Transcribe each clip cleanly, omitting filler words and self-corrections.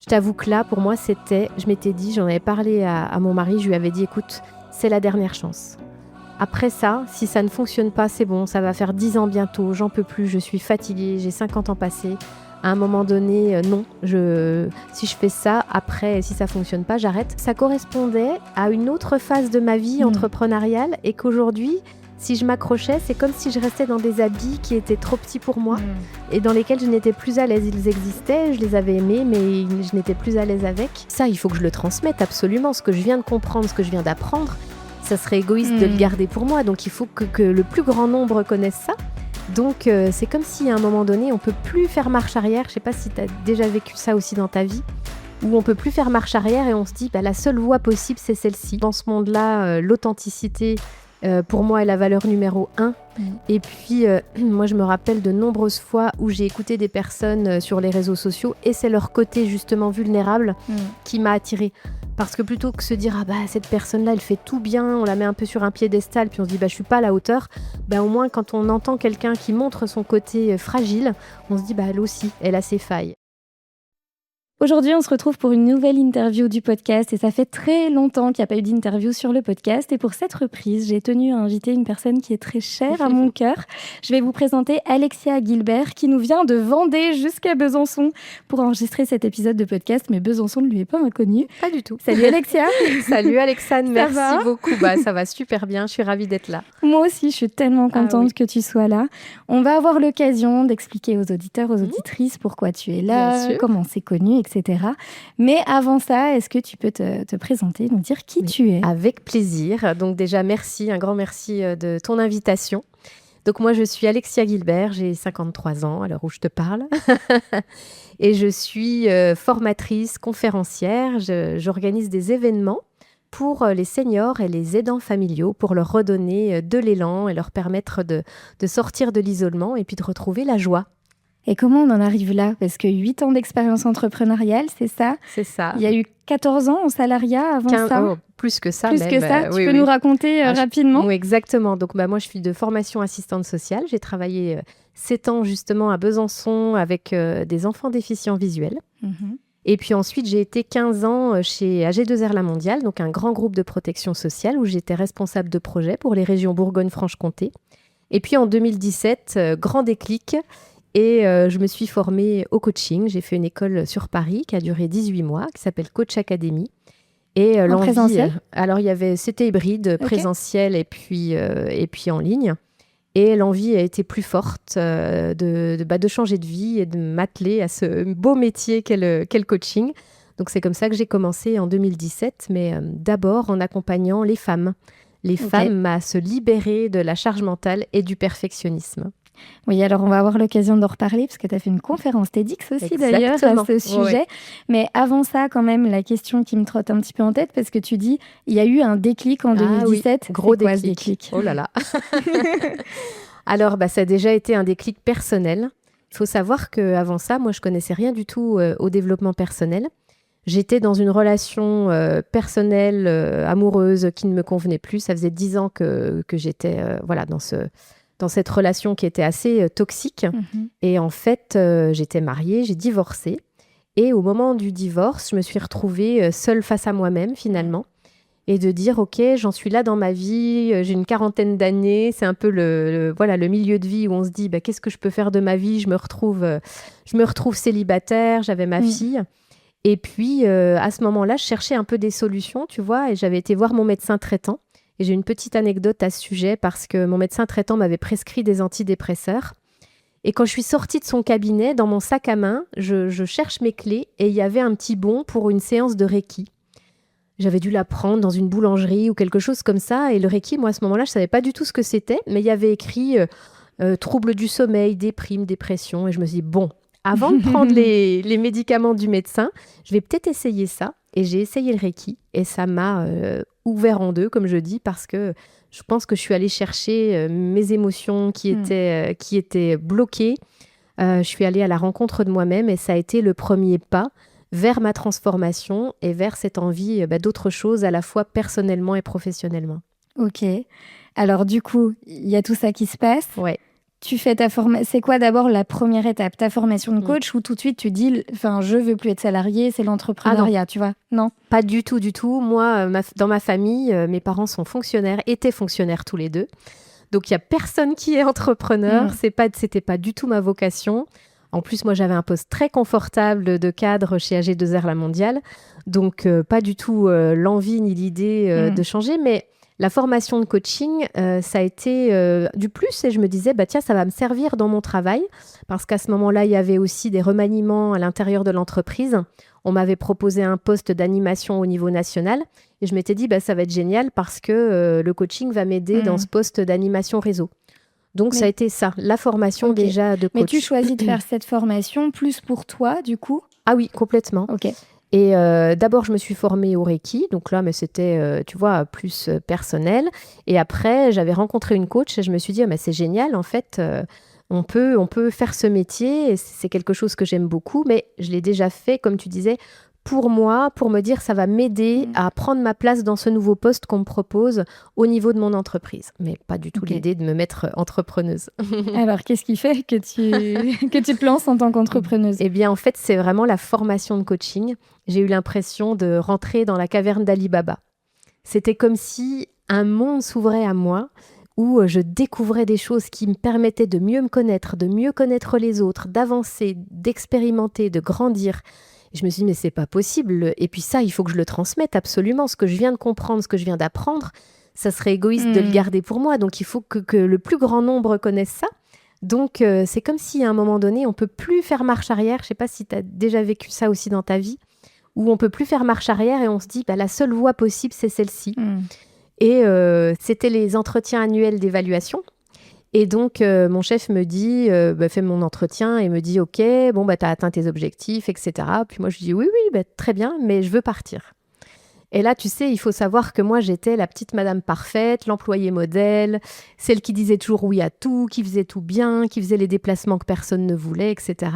Je t'avoue que là, pour moi, je m'étais dit, j'en avais parlé à mon mari, je lui avais dit, écoute, c'est la dernière chance. Après ça, si ça ne fonctionne pas, c'est bon, ça va faire 10 ans bientôt, j'en peux plus, je suis fatiguée, j'ai 50 ans passés. À un moment donné, non, si je fais ça, après, si ça ne fonctionne pas, j'arrête. Ça correspondait à une autre phase de ma vie entrepreneuriale et qu'aujourd'hui, si je m'accrochais, c'est comme si je restais dans des habits qui étaient trop petits pour moi et dans lesquels je n'étais plus à l'aise. Ils existaient, je les avais aimés, mais je n'étais plus à l'aise avec. Ça, il faut que je le transmette absolument. Ce que je viens de comprendre, ce que je viens d'apprendre, ça serait égoïste de le garder pour moi. Donc, il faut que le plus grand nombre connaisse ça. Donc, c'est comme si à un moment donné, on ne peut plus faire marche arrière. Je ne sais pas si tu as déjà vécu ça aussi dans ta vie, où on ne peut plus faire marche arrière et on se dit, la seule voie possible, c'est celle-ci. Dans ce monde-là, l'authenticité, pour moi, est la valeur numéro 1. Et puis, moi, je me rappelle de nombreuses fois où j'ai écouté des personnes sur les réseaux sociaux et c'est leur côté justement vulnérable qui m'a attirée. Parce que plutôt que se dire, cette personne-là, elle fait tout bien, on la met un peu sur un piédestal, puis on se dit, je suis pas à la hauteur, au moins, quand on entend quelqu'un qui montre son côté fragile, on se dit, elle aussi, elle a ses failles. Aujourd'hui, on se retrouve pour une nouvelle interview du podcast et ça fait très longtemps qu'il n'y a pas eu d'interview sur le podcast. Et pour cette reprise, j'ai tenu à inviter une personne qui est très chère à mon cœur. Je vais vous présenter Alexia Gilbert qui nous vient de Vendée jusqu'à Besançon pour enregistrer cet épisode de podcast. Mais Besançon ne lui est pas inconnu. Pas du tout. Salut Alexia. Salut Alexandre, merci beaucoup. Ça va super bien, je suis ravie d'être là. Moi aussi, je suis tellement contente que tu sois là. On va avoir l'occasion d'expliquer aux auditeurs, aux auditrices pourquoi tu es là, comment c'est connu, etc. Mais avant ça, est-ce que tu peux te présenter, nous dire qui tu es ? Avec plaisir. Donc déjà, merci, un grand merci de ton invitation. Donc moi, je suis Alexia Gilbert, j'ai 53 ans à l'heure où je te parle. Et je suis formatrice, conférencière. J'organise des événements pour les seniors et les aidants familiaux, pour leur redonner de l'élan et leur permettre de sortir de l'isolement et puis de retrouver la joie. Et comment on en arrive là ? Parce que 8 ans d'expérience entrepreneuriale, c'est ça ? C'est ça. Il y a eu 14 ans en salariat avant ça ? Plus que ça. Plus que ça, tu peux nous raconter rapidement ? Oui, exactement. Donc moi, je suis de formation assistante sociale. J'ai travaillé 7 ans justement à Besançon avec des enfants déficients visuels. Et puis ensuite, j'ai été 15 ans chez AG2R La Mondiale, donc un grand groupe de protection sociale où j'étais responsable de projet pour les régions Bourgogne-Franche-Comté. Et puis en 2017, grand déclic. Et je me suis formée au coaching. J'ai fait une école sur Paris qui a duré 18 mois, qui s'appelle Coach Academy. Et en présentiel ? Alors, c'était hybride, présentiel et puis en ligne. Et l'envie a été plus forte de changer de vie et de m'atteler à ce beau métier qu'est le coaching. Donc, c'est comme ça que j'ai commencé en 2017, mais d'abord en accompagnant les femmes. Les femmes à se libérer de la charge mentale et du perfectionnisme. Oui, alors on va avoir l'occasion d'en reparler parce que tu as fait une conférence TEDx aussi d'ailleurs à ce sujet. Mais avant ça, quand même, la question qui me trotte un petit peu en tête parce que tu dis, il y a eu un déclic en 2017. Oui, gros déclic. Ce déclic. Oh là là. Alors, ça a déjà été un déclic personnel. Il faut savoir qu'avant ça, moi, je connaissais rien du tout au développement personnel. J'étais dans une relation personnelle, amoureuse qui ne me convenait plus. Ça faisait 10 ans que j'étais dans cette relation qui était assez toxique. Et en fait, j'étais mariée, j'ai divorcé. Et au moment du divorce, je me suis retrouvée seule face à moi-même, finalement. Et de dire, OK, j'en suis là dans ma vie, j'ai une quarantaine d'années. C'est un peu le milieu de vie où on se dit, qu'est-ce que je peux faire de ma vie ? Je me retrouve célibataire, j'avais ma fille. Et puis, à ce moment-là, je cherchais un peu des solutions, tu vois. Et j'avais été voir mon médecin traitant. Et j'ai une petite anecdote à ce sujet parce que mon médecin traitant m'avait prescrit des antidépresseurs. Et quand je suis sortie de son cabinet, dans mon sac à main, je cherche mes clés et il y avait un petit bon pour une séance de Reiki. J'avais dû la prendre dans une boulangerie ou quelque chose comme ça. Et le Reiki, moi, à ce moment-là, je ne savais pas du tout ce que c'était. Mais il y avait écrit troubles du sommeil, déprime, dépression. Et je me suis dit, avant de prendre les médicaments du médecin, je vais peut-être essayer ça. Et j'ai essayé le Reiki et ça m'a ouvert en deux, comme je dis, parce que je pense que je suis allée chercher mes émotions qui étaient bloquées. Je suis allée à la rencontre de moi-même et ça a été le premier pas vers ma transformation et vers cette envie d'autre chose, à la fois personnellement et professionnellement. Ok. Alors du coup, il y a tout ça qui se passe. Ouais. tu fais ta formation. C'est quoi d'abord la première étape, ta formation de coach, ou tout de suite tu dis, je veux plus être salarié, c'est l'entrepreneuriat, tu vois? Non. Pas du tout, du tout. Moi, dans ma famille, mes parents étaient fonctionnaires tous les deux. Donc, il n'y a personne qui est entrepreneur. C'était pas du tout ma vocation. En plus, moi, j'avais un poste très confortable de cadre chez AG2R La Mondiale. Donc, pas du tout l'envie ni l'idée de changer. Mais la formation de coaching, ça a été du plus. Et je me disais, tiens, ça va me servir dans mon travail. Parce qu'à ce moment-là, il y avait aussi des remaniements à l'intérieur de l'entreprise. On m'avait proposé un poste d'animation au niveau national. Et je m'étais dit, ça va être génial parce que le coaching va m'aider dans ce poste d'animation réseau. Donc, ça a été ça, la formation déjà de coach. Mais tu choisis de faire cette formation plus pour toi, du coup? Ah oui, complètement. Ok. Et d'abord, je me suis formée au Reiki. Donc là, mais c'était, tu vois, plus personnel. Et après, j'avais rencontré une coach et je me suis dit, c'est génial, en fait, on peut faire ce métier. Et c'est quelque chose que j'aime beaucoup, mais je l'ai déjà fait, comme tu disais, pour moi, pour me dire ça va m'aider à prendre ma place dans ce nouveau poste qu'on me propose au niveau de mon entreprise. Mais pas du tout l'idée de me mettre entrepreneuse. Alors, qu'est-ce qui fait que tu te lances en tant qu'entrepreneuse? Eh bien, en fait, c'est vraiment la formation de coaching. J'ai eu l'impression de rentrer dans la caverne d'Ali Baba. C'était comme si un monde s'ouvrait à moi, où je découvrais des choses qui me permettaient de mieux me connaître, de mieux connaître les autres, d'avancer, d'expérimenter, de grandir. Et je me suis dit, mais c'est pas possible. Et puis ça, il faut que je le transmette absolument. Ce que je viens de comprendre, ce que je viens d'apprendre, ça serait égoïste de le garder pour moi. Donc, il faut que le plus grand nombre connaisse ça. Donc, c'est comme si à un moment donné, on peut plus faire marche arrière. Je sais pas si tu as déjà vécu ça aussi dans ta vie, où on peut plus faire marche arrière et on se dit, la seule voie possible, c'est celle-ci. Et c'était les entretiens annuels d'évaluation. Et donc, mon chef me dit, fais mon entretien et me dit, OK, bon, tu as atteint tes objectifs, etc. Puis moi, je dis, oui, très bien, mais je veux partir. Et là, tu sais, il faut savoir que moi, j'étais la petite madame parfaite, l'employée modèle, celle qui disait toujours oui à tout, qui faisait tout bien, qui faisait les déplacements que personne ne voulait, etc.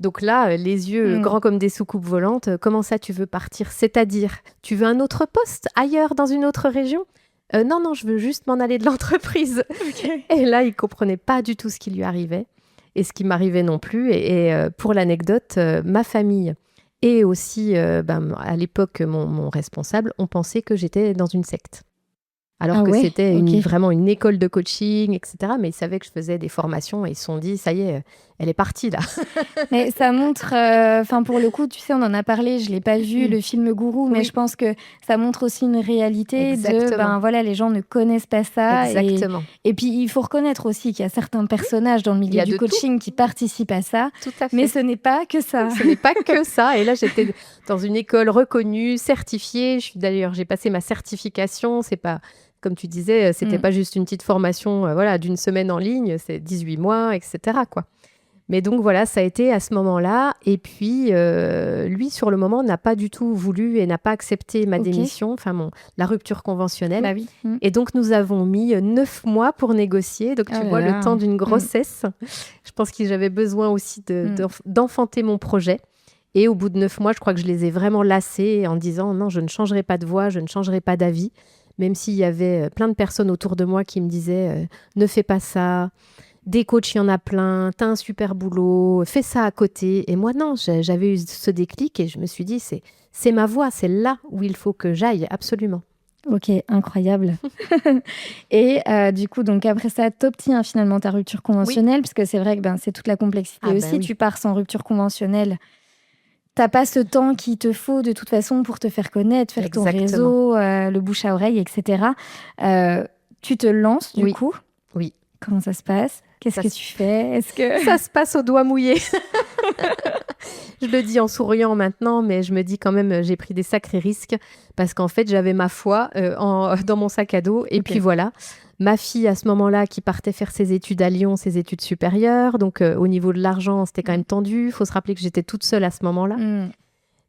Donc là, les yeux grands comme des soucoupes volantes, comment ça, tu veux partir? C'est-à-dire, tu veux un autre poste ailleurs, dans une autre région? Non, je veux juste m'en aller de l'entreprise. Okay. Et là, il ne comprenait pas du tout ce qui lui arrivait et ce qui m'arrivait non plus. Et pour l'anecdote, ma famille et aussi, à l'époque, mon responsable ont pensé que j'étais dans une secte. Alors que c'était vraiment une école de coaching, etc. Mais ils savaient que je faisais des formations et ils se sont dit, ça y est, elle est partie là. Mais ça montre, pour le coup, tu sais, on en a parlé, je ne l'ai pas vu, le film Gourou, mais je pense que ça montre aussi une réalité de, les gens ne connaissent pas ça. Exactement. Et puis, il faut reconnaître aussi qu'il y a certains personnages dans le milieu du coaching qui participent à ça. Tout à fait. Mais ce n'est pas que ça. Ce n'est pas que ça. Et là, j'étais dans une école reconnue, certifiée. J'ai passé ma certification. C'est pas... Comme tu disais, c'était pas juste une petite formation d'une semaine en ligne, c'est 18 mois, etc. quoi. Mais donc voilà, ça a été à ce moment-là. Et puis, lui, sur le moment, n'a pas du tout voulu et n'a pas accepté ma démission, la rupture conventionnelle. Bah oui. Et donc, nous avons mis 9 mois pour négocier. Donc, tu vois, le temps d'une grossesse. Je pense que j'avais besoin aussi d'enfanter mon projet. Et au bout de 9 mois, je crois que je les ai vraiment lassés en disant « Non, je ne changerai pas de voie, je ne changerai pas d'avis ». Même s'il y avait plein de personnes autour de moi qui me disaient « Ne fais pas ça, des coachs, il y en a plein, t'as un super boulot, fais ça à côté ». Et moi, non, j'avais eu ce déclic et je me suis dit « C'est ma voie, c'est là où il faut que j'aille, absolument ». Ok, incroyable. Et du coup, donc après ça, t'obtiens finalement ta rupture conventionnelle, parce que c'est vrai que c'est toute la complexité aussi. Tu pars sans rupture conventionnelle. T'as pas ce temps qu'il te faut de toute façon pour te faire connaître, faire ton réseau, le bouche à oreille, etc. Tu te lances du coup. Oui. Comment ça se passe? Qu'est-ce que tu fais? Ça se passe au doigt mouillé. Je le dis en souriant maintenant, mais je me dis quand même, j'ai pris des sacrés risques parce qu'en fait, j'avais ma foi dans mon sac à dos. Et puis voilà, ma fille à ce moment-là qui partait faire ses études à Lyon, ses études supérieures. Donc au niveau de l'argent, c'était quand même tendu. Il faut se rappeler que j'étais toute seule à ce moment-là.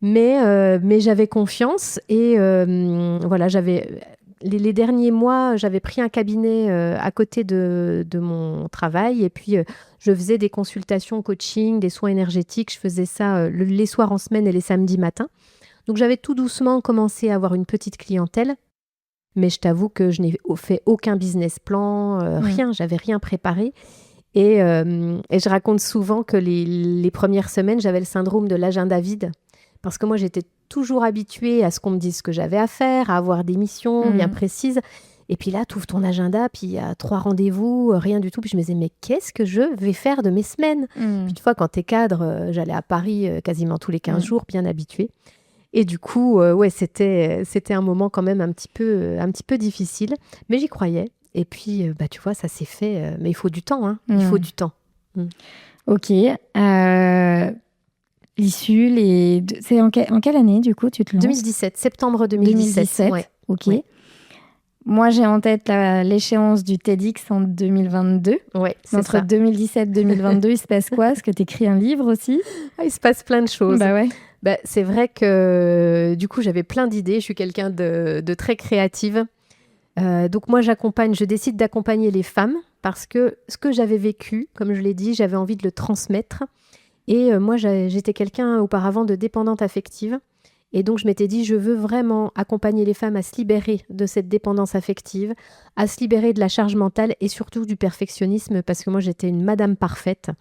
Mais j'avais confiance et j'avais... Les derniers mois, j'avais pris un cabinet à côté de mon travail et puis je faisais des consultations coaching, des soins énergétiques. Je faisais ça les soirs en semaine et les samedis matins. Donc, j'avais tout doucement commencé à avoir une petite clientèle. Mais je t'avoue que je n'ai fait aucun business plan, rien. J'avais rien préparé. Et je raconte souvent que les premières semaines, j'avais le syndrome de l'agenda vide. Parce que moi, j'étais toujours habituée à ce qu'on me dise ce que j'avais à faire, à avoir des missions bien précises. Et puis là, tu ouvres ton agenda, puis il y a 3 rendez-vous, rien du tout. Puis je me disais, mais qu'est-ce que je vais faire de mes semaines ? Puis tu vois, quand t'es cadre, j'allais à Paris quasiment tous les 15 jours, bien habituée. Et du coup, c'était un moment quand même un petit peu difficile. Mais j'y croyais. Et puis, tu vois, ça s'est fait. Mais il faut du temps, hein. Il faut du temps. Ok. L'issue, c'est en quelle année, du coup, tu te lances ? 2017, septembre 2017. Ouais. Ok. Ouais. Moi, j'ai en tête l'échéance du TEDx en 2022. Ouais, c'est Entre ça. 2017 et 2022, il se passe quoi ? Est-ce que tu écris un livre aussi ? Il se passe plein de choses. Bah ouais. C'est vrai que du coup, j'avais plein d'idées. Je suis quelqu'un de très créative. Donc moi, je décide d'accompagner les femmes parce que ce que j'avais vécu, comme je l'ai dit, j'avais envie de le transmettre. Et moi, j'étais quelqu'un auparavant de dépendante affective. Et donc, je m'étais dit, je veux vraiment accompagner les femmes à se libérer de cette dépendance affective, à se libérer de la charge mentale et surtout du perfectionnisme, parce que moi, j'étais une madame parfaite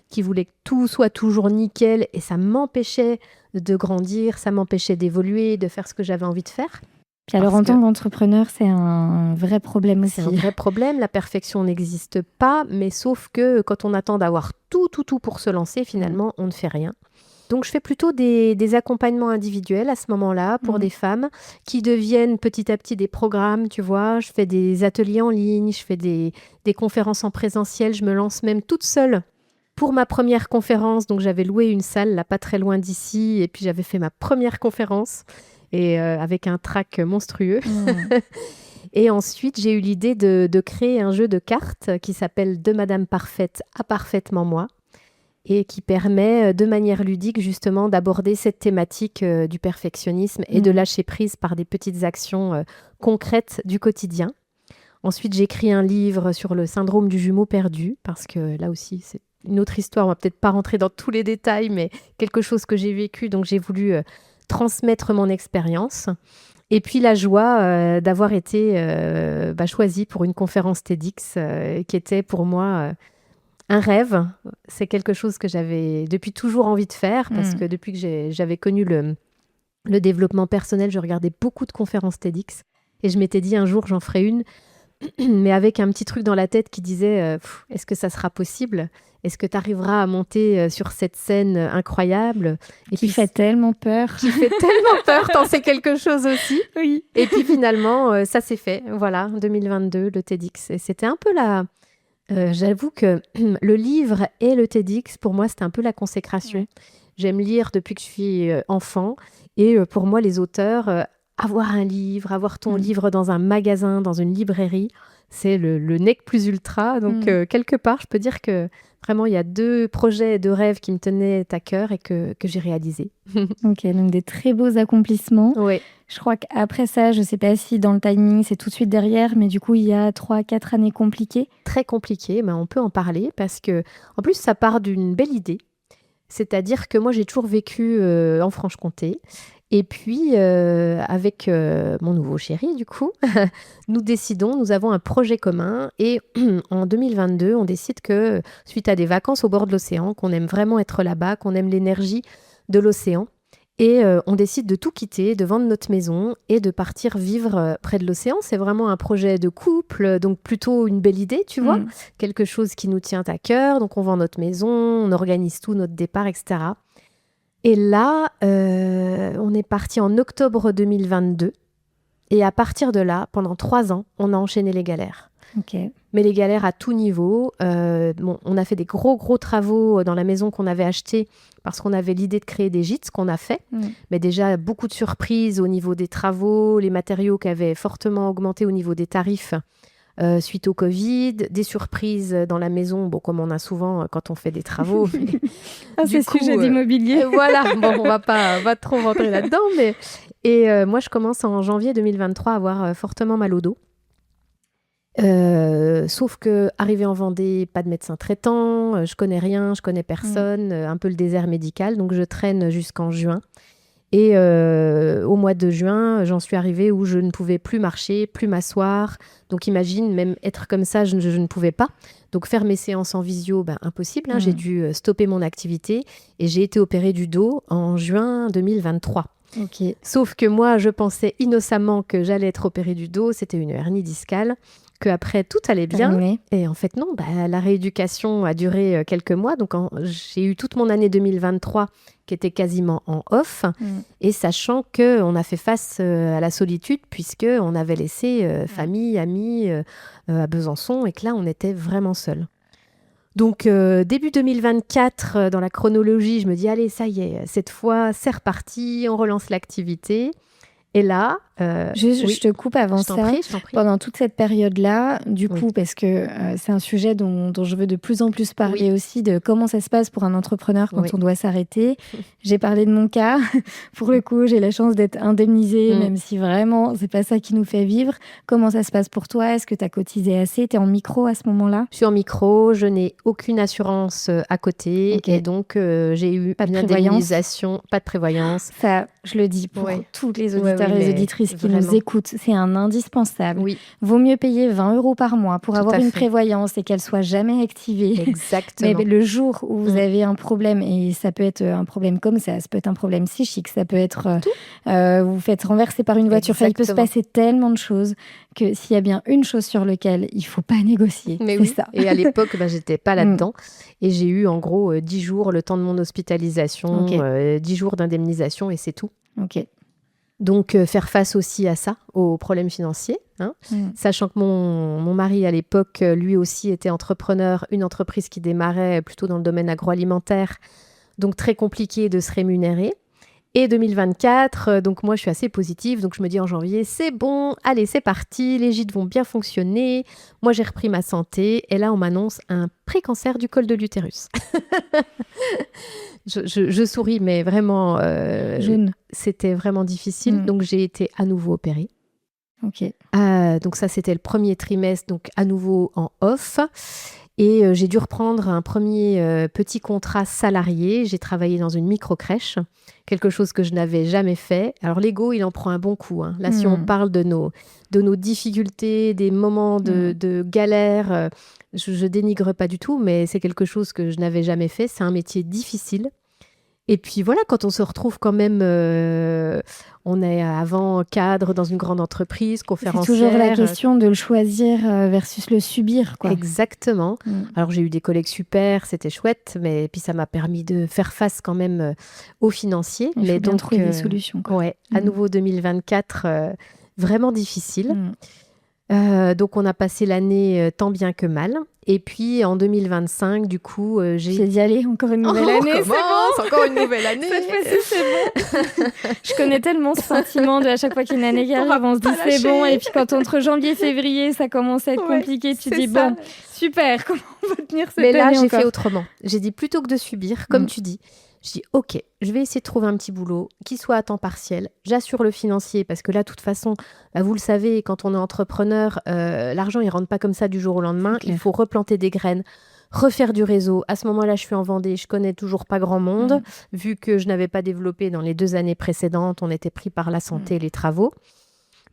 qui voulait que tout soit toujours nickel et ça m'empêchait de grandir, ça m'empêchait d'évoluer, de faire ce que j'avais envie de faire. Puis alors, en tant qu'entrepreneur, c'est un vrai problème aussi. C'est un vrai problème. La perfection n'existe pas, mais sauf que quand on attend d'avoir tout pour se lancer, finalement, on ne fait rien. Donc, je fais plutôt des accompagnements individuels à ce moment-là pour des femmes qui deviennent petit à petit des programmes, tu vois. Je fais des ateliers en ligne, je fais des conférences en présentiel. Je me lance même toute seule pour ma première conférence. Donc, j'avais loué une salle, là, pas très loin d'ici. Et puis, j'avais fait ma première conférence et avec un track monstrueux. Et ensuite, j'ai eu l'idée de créer un jeu de cartes qui s'appelle « De Madame Parfaite à Parfaitement Moi » et qui permet de manière ludique justement d'aborder cette thématique du perfectionnisme et de lâcher prise par des petites actions concrètes du quotidien. Ensuite, j'ai écrit un livre sur le syndrome du jumeau perdu parce que là aussi, c'est une autre histoire. On va peut-être pas rentrer dans tous les détails, mais quelque chose que j'ai vécu, donc j'ai voulu transmettre mon expérience. Et puis la joie d'avoir été choisie pour une conférence TEDx qui était pour moi un rêve. C'est quelque chose que j'avais depuis toujours envie de faire parce que depuis que j'avais connu le développement personnel, je regardais beaucoup de conférences TEDx et je m'étais dit un jour j'en ferai une, mais avec un petit truc dans la tête qui disait est-ce que ça sera possible ? Est-ce que tu arriveras à monter sur cette scène incroyable ? Et qui fait tellement peur. Qui fait tellement peur, t'en sais quelque chose aussi. Oui. Et puis finalement, ça s'est fait. Voilà, 2022, le TEDx. Et c'était un peu j'avoue que le livre et le TEDx, pour moi, c'était un peu la consécration. Ouais. J'aime lire depuis que je suis enfant. Et pour moi, les auteurs, avoir un livre, avoir ton livre dans un magasin, dans une librairie, c'est le nec plus ultra. Donc, quelque part, je peux dire que vraiment, il y a 2 projets, 2 rêves qui me tenaient à cœur et que j'ai réalisés. Ok, donc des très beaux accomplissements. Oui. Je crois qu'après ça, je ne sais pas si dans le timing, c'est tout de suite derrière, mais du coup, il y a 3-4 années compliquées. Très compliquées, mais on peut en parler parce que, en plus, ça part d'une belle idée. C'est-à-dire que moi, j'ai toujours vécu en Franche-Comté. Et puis, avec mon nouveau chéri, du coup, nous avons un projet commun. Et en 2022, on décide que, suite à des vacances au bord de l'océan, qu'on aime vraiment être là-bas, qu'on aime l'énergie de l'océan. Et on décide de tout quitter, de vendre notre maison et de partir vivre près de l'océan. C'est vraiment un projet de couple, donc plutôt une belle idée, tu vois. Quelque chose qui nous tient à cœur. Donc, on vend notre maison, on organise tout, notre départ, etc. Et là, on est parti en octobre 2022. Et à partir de là, pendant 3 ans, on a enchaîné les galères. Okay. Mais les galères à tout niveau. On a fait des gros travaux dans la maison qu'on avait achetée parce qu'on avait l'idée de créer des gîtes, ce qu'on a fait. Mais déjà, beaucoup de surprises au niveau des travaux, les matériaux qui avaient fortement augmenté au niveau des tarifs suite au Covid, des surprises dans la maison, comme on a souvent quand on fait des travaux. C'est sujet d'immobilier. Voilà, on va pas trop rentrer là-dedans. Mais... moi, je commence en janvier 2023 à avoir fortement mal au dos. Sauf que arrivé en Vendée, pas de médecin traitant, je connais rien, je connais personne, un peu le désert médical, donc je traîne jusqu'en juin. Et au mois de juin, j'en suis arrivée où je ne pouvais plus marcher, plus m'asseoir. Donc imagine, même être comme ça, je ne pouvais pas. Donc faire mes séances en visio, impossible. J'ai dû stopper mon activité et j'ai été opérée du dos en juin 2023. Ok. Sauf que moi, je pensais innocemment que j'allais être opérée du dos. C'était une hernie discale, qu'après tout allait bien. Terminé. Et en fait, non, la rééducation a duré quelques mois. Donc j'ai eu toute mon année 2023 qui était quasiment en off. Et sachant qu'on a fait face à la solitude, puisqu'on avait laissé famille, amis à Besançon et que là, on était vraiment seuls. Donc, début 2024, dans la chronologie, je me dis, allez, ça y est, cette fois, c'est reparti, on relance l'activité. Et là... Je te coupe avant je ça. je t'en prie. Pendant toute cette période-là, du coup, parce que c'est un sujet dont je veux de plus en plus parler aussi, de comment ça se passe pour un entrepreneur quand on doit s'arrêter. J'ai parlé de mon cas. Pour le coup, j'ai la chance d'être indemnisée, même si vraiment, c'est pas ça qui nous fait vivre. Comment ça se passe pour toi? Est-ce que tu as cotisé assez? Tu es en micro à ce moment-là? Je suis en micro, je n'ai aucune assurance à côté. Et donc, j'ai eu une indemnisation, pas de prévoyance. Ça, je le dis pour tous les auditeurs et les auditrices qui nous écoutent, c'est un indispensable. Vaut mieux payer 20 € par mois pour avoir une prévoyance et qu'elle soit jamais activée. Exactement. Mais le jour où vous avez un problème, et ça peut être un problème comme ça peut être un problème psychique, ça peut être vous faites renverser par une voiture. Il peut se passer tellement de choses que s'il y a bien une chose sur laquelle il faut pas négocier, c'est ça. Et à l'époque, j'étais pas là-dedans. Et j'ai eu en gros 10 jours le temps de mon hospitalisation, 10 jours d'indemnisation et c'est tout. Ok. Donc, faire face aussi à ça, aux problèmes financiers. Sachant que mon mari, à l'époque, lui aussi était entrepreneur, une entreprise qui démarrait plutôt dans le domaine agroalimentaire. Donc, très compliqué de se rémunérer. Et 2024, donc moi, je suis assez positive. Donc, je me dis en janvier, c'est bon, allez, c'est parti, les gîtes vont bien fonctionner. Moi, j'ai repris ma santé. Et là, on m'annonce un pré-cancer du col de l'utérus. Je souris, mais vraiment, c'était vraiment difficile. Donc, j'ai été à nouveau opérée. Ok. Donc, ça, c'était le premier trimestre, donc à nouveau en off. Et j'ai dû reprendre un premier petit contrat salarié. J'ai travaillé dans une micro-crèche, quelque chose que je n'avais jamais fait. Alors, l'ego, il en prend un bon coup. Là, si on parle de nos difficultés, des moments de galère, je dénigre pas du tout, mais c'est quelque chose que je n'avais jamais fait. C'est un métier difficile. Et puis voilà, quand on se retrouve quand même, on est avant cadre dans une grande entreprise, conférencière. C'est toujours la question de le choisir versus le subir, quoi. Exactement. Alors j'ai eu des collègues super, c'était chouette, mais puis ça m'a permis de faire face quand même aux financiers. Il faut bien trouver des solutions, quoi. Ouais, à nouveau 2024, vraiment difficile. Donc on a passé l'année tant bien que mal. Et puis en 2025, du coup, j'ai dit allez, encore une nouvelle année, c'est bon. Encore une nouvelle année. Cette fois-ci, c'est bon. Je connais tellement ce sentiment de à chaque fois qu'il y a une année qui arrive, on se dit c'est bon. Et puis quand entre janvier et février, ça commence à être compliqué, tu dis bon, super, comment on va tenir cette année? Mais là, j'ai fait autrement. J'ai dit plutôt que de subir, comme tu dis. Je dis, ok, je vais essayer de trouver un petit boulot qui soit à temps partiel. J'assure le financier parce que là, de toute façon, vous le savez, quand on est entrepreneur, l'argent, il ne rentre pas comme ça du jour au lendemain. Il faut replanter des graines, refaire du réseau. À ce moment-là, je suis en Vendée, je connais toujours pas grand monde. Vu que je n'avais pas développé dans les 2 années précédentes, on était pris par la santé et les travaux.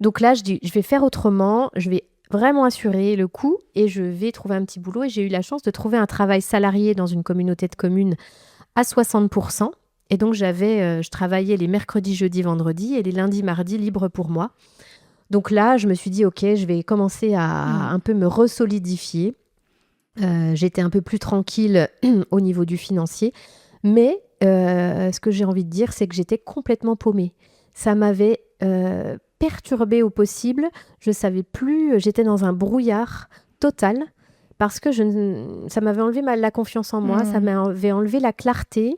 Donc là, je dis, je vais faire autrement, je vais vraiment assurer le coût et je vais trouver un petit boulot. Et j'ai eu la chance de trouver un travail salarié dans une communauté de communes à 60%. Et donc, je travaillais les mercredis, jeudis, vendredis et les lundis, mardis libres pour moi. Donc là, je me suis dit, ok, je vais commencer à un peu me resolidifier. J'étais un peu plus tranquille au niveau du financier. Mais ce que j'ai envie de dire, c'est que j'étais complètement paumée. Ça m'avait perturbée au possible. Je ne savais plus, j'étais dans un brouillard total. Parce que ça m'avait enlevé la confiance en moi, ça m'avait enlevé la clarté.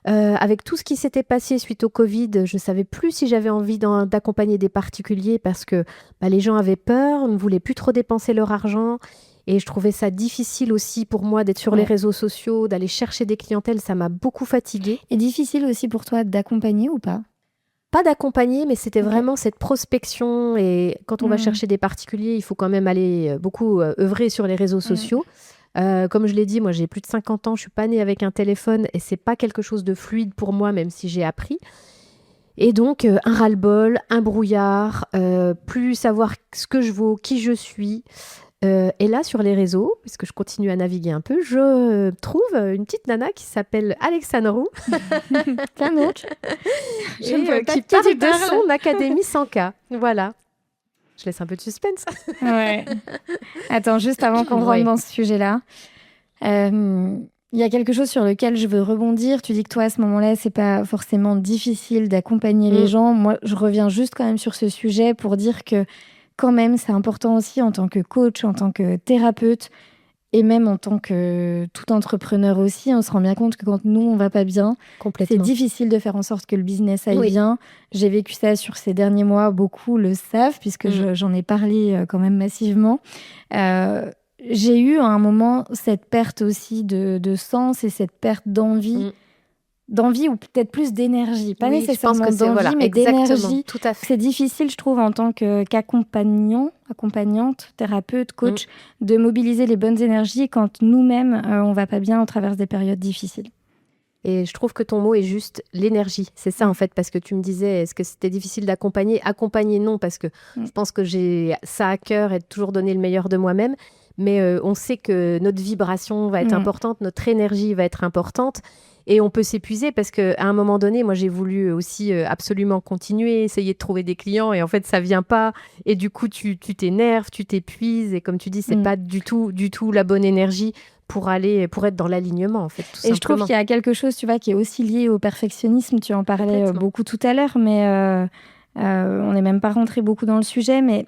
Avec tout ce qui s'était passé suite au Covid, je ne savais plus si j'avais envie d'accompagner des particuliers parce que les gens avaient peur, ne voulaient plus trop dépenser leur argent. Et je trouvais ça difficile aussi pour moi d'être sur les réseaux sociaux, d'aller chercher des clientèles. Ça m'a beaucoup fatiguée. Et difficile aussi pour toi d'accompagner ou pas ? Pas d'accompagner, mais c'était vraiment cette prospection. Et quand on va chercher des particuliers, il faut quand même aller beaucoup œuvrer sur les réseaux sociaux. Comme je l'ai dit, moi j'ai plus de 50 ans, je suis pas née avec un téléphone et c'est pas quelque chose de fluide pour moi, même si j'ai appris. Et donc, un ras-le-bol, un brouillard, plus savoir ce que je vaux, qui je suis. Et là, sur les réseaux, puisque je continue à naviguer un peu, je trouve une petite nana qui s'appelle Alexandre Roux. Plein d'autres. Qui parle de son académie 100K. Voilà. Je laisse un peu de suspense. Ouais. Attends, juste avant qu'on rentre dans ce sujet-là. Il y a quelque chose sur lequel je veux rebondir. Tu dis que toi, à ce moment-là, c'est pas forcément difficile d'accompagner les gens. Moi, je reviens juste quand même sur ce sujet pour dire que quand même, c'est important aussi en tant que coach, en tant que thérapeute et même en tant que tout entrepreneur aussi. On se rend bien compte que quand nous, on va pas bien, c'est difficile de faire en sorte que le business aille bien. J'ai vécu ça sur ces derniers mois. Beaucoup le savent puisque j'en ai parlé quand même massivement. J'ai eu à un moment cette perte aussi de sens et cette perte d'envie. D'envie ou peut-être plus d'énergie. Pas nécessairement d'envie, mais d'énergie. Tout à fait. C'est difficile, je trouve, en tant qu'accompagnante, thérapeute, coach, de mobiliser les bonnes énergies quand nous-mêmes, on va pas bien, on traverse des périodes difficiles. Et je trouve que ton mot est juste l'énergie. C'est ça, en fait, parce que tu me disais, est-ce que c'était difficile d'accompagner ? Accompagner, non, parce que je pense que j'ai ça à cœur et de toujours donner le meilleur de moi-même. Mais on sait que notre vibration va être importante, notre énergie va être importante. Et on peut s'épuiser parce qu'à un moment donné, moi, j'ai voulu aussi absolument continuer, essayer de trouver des clients. Et en fait, ça vient pas. Et du coup, tu t'énerves, tu t'épuises. Et comme tu dis, c'est pas du tout la bonne énergie pour être dans l'alignement, en fait, tout simplement. Et je trouve qu'il y a quelque chose, tu vois, qui est aussi lié au perfectionnisme. Tu en parlais beaucoup tout à l'heure, mais on n'est même pas rentré beaucoup dans le sujet. Mais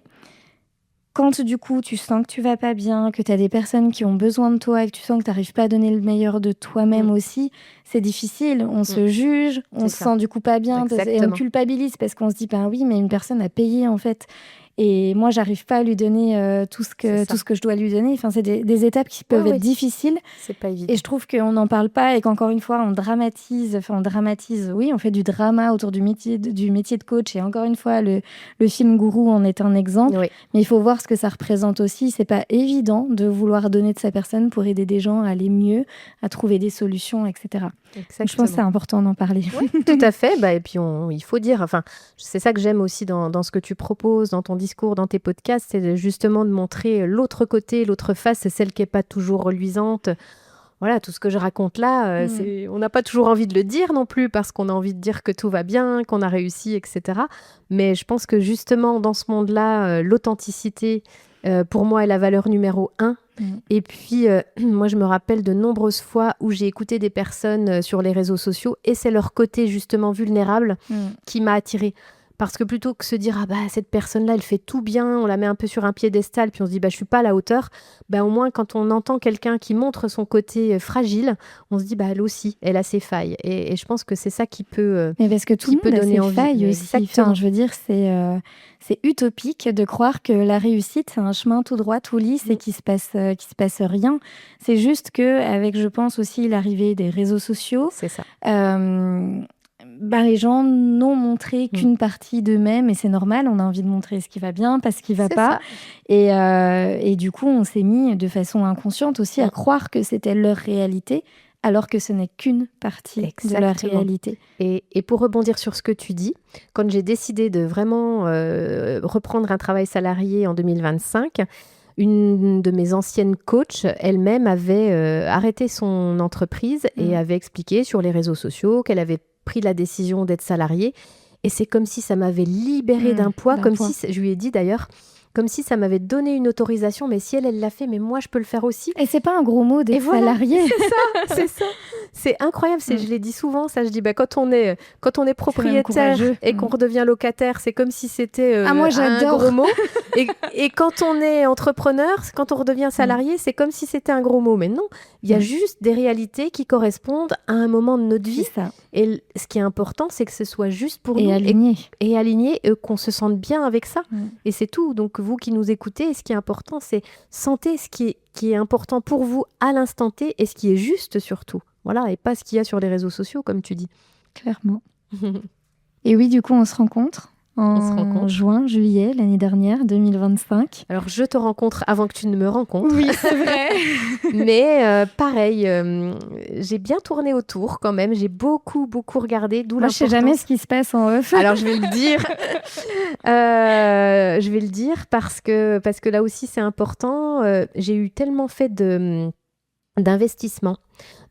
quand, du coup, tu sens que tu vas pas bien, que tu as des personnes qui ont besoin de toi et que tu sens que tu n'arrives pas à donner le meilleur de toi-même aussi, c'est difficile. On se juge, on se sent du coup pas bien et on culpabilise parce qu'on se dit, ben oui, mais une personne a payé, en fait. Et moi, j'arrive pas à lui donner tout ce que je dois lui donner. Enfin, c'est des étapes qui peuvent être difficiles. C'est pas évident. Et je trouve qu'on n'en parle pas et qu'encore une fois, on dramatise, oui, on fait du drama autour du métier de coach. Et encore une fois, le film Gourou en est un exemple. Oui. Mais il faut voir ce que ça représente aussi. C'est pas évident de vouloir donner de sa personne pour aider des gens à aller mieux, à trouver des solutions, etc. Donc, je pense que c'est important d'en parler. Oui, tout à fait. Et puis, il faut dire, enfin, c'est ça que j'aime aussi dans ce que tu proposes, dans ton discours, dans tes podcasts, c'est justement de montrer l'autre côté, l'autre face, c'est celle qui n'est pas toujours reluisante. Voilà, tout ce que je raconte là, on n'a pas toujours envie de le dire non plus parce qu'on a envie de dire que tout va bien, qu'on a réussi, etc. Mais je pense que justement, dans ce monde-là, l'authenticité, pour moi, est la valeur numéro 1. Et puis, moi, je me rappelle de nombreuses fois où j'ai écouté des personnes sur les réseaux sociaux et c'est leur côté justement vulnérable qui m'a attirée. Parce que plutôt que se dire, cette personne-là, elle fait tout bien, on la met un peu sur un piédestal, puis on se dit, je suis pas à la hauteur, au moins, quand on entend quelqu'un qui montre son côté fragile, on se dit, elle aussi, elle a ses failles. Et je pense que c'est ça qui peut mais parce que tout le monde a ses failles aussi. Enfin, je veux dire, c'est utopique de croire que la réussite, c'est un chemin tout droit, tout lisse et qu'il se passe rien. C'est juste qu'avec, je pense aussi, l'arrivée des réseaux sociaux, c'est ça. Les gens n'ont montré qu'une partie d'eux-mêmes et c'est normal, on a envie de montrer ce qui va bien, pas ce qui va pas. Et du coup, on s'est mis de façon inconsciente aussi à croire que c'était leur réalité, alors que ce n'est qu'une partie de leur réalité. Et pour rebondir sur ce que tu dis, quand j'ai décidé de vraiment reprendre un travail salarié en 2025, une de mes anciennes coachs, elle-même avait arrêté son entreprise et avait expliqué sur les réseaux sociaux qu'elle avait pris la décision d'être salariée. Et c'est comme si ça m'avait libérée d'un poids, si, je lui ai dit d'ailleurs, comme si ça m'avait donné une autorisation, mais si elle l'a fait, mais moi je peux le faire aussi. Et c'est pas un gros mot d'être salarié. C'est ça. C'est incroyable, je l'ai dit souvent, ça je dis, quand on est propriétaire et qu'on redevient locataire, c'est comme si c'était un gros mot. Et quand on est entrepreneur, quand on redevient salarié, c'est comme si c'était un gros mot. Mais non, il y a juste des réalités qui correspondent à un moment de notre vie. Ça. Et ce qui est important, c'est que ce soit juste pour nous. Et aligné, et qu'on se sente bien avec ça. Et c'est tout. Donc vous qui nous écoutez, ce qui est important, c'est sentez ce qui est important pour vous à l'instant T et ce qui est juste surtout. Voilà, et pas ce qu'il y a sur les réseaux sociaux, comme tu dis. Clairement. Et oui, du coup, on se rencontre en juillet l'année dernière, 2025. Alors, je te rencontre avant que tu ne me rencontres. Oui, c'est vrai. Mais pareil, j'ai bien tourné autour quand même. J'ai beaucoup regardé. Moi, je sais jamais ce qui se passe en off. Alors, je vais le dire. Je vais le dire parce que là aussi, c'est important. J'ai eu tellement fait d'investissement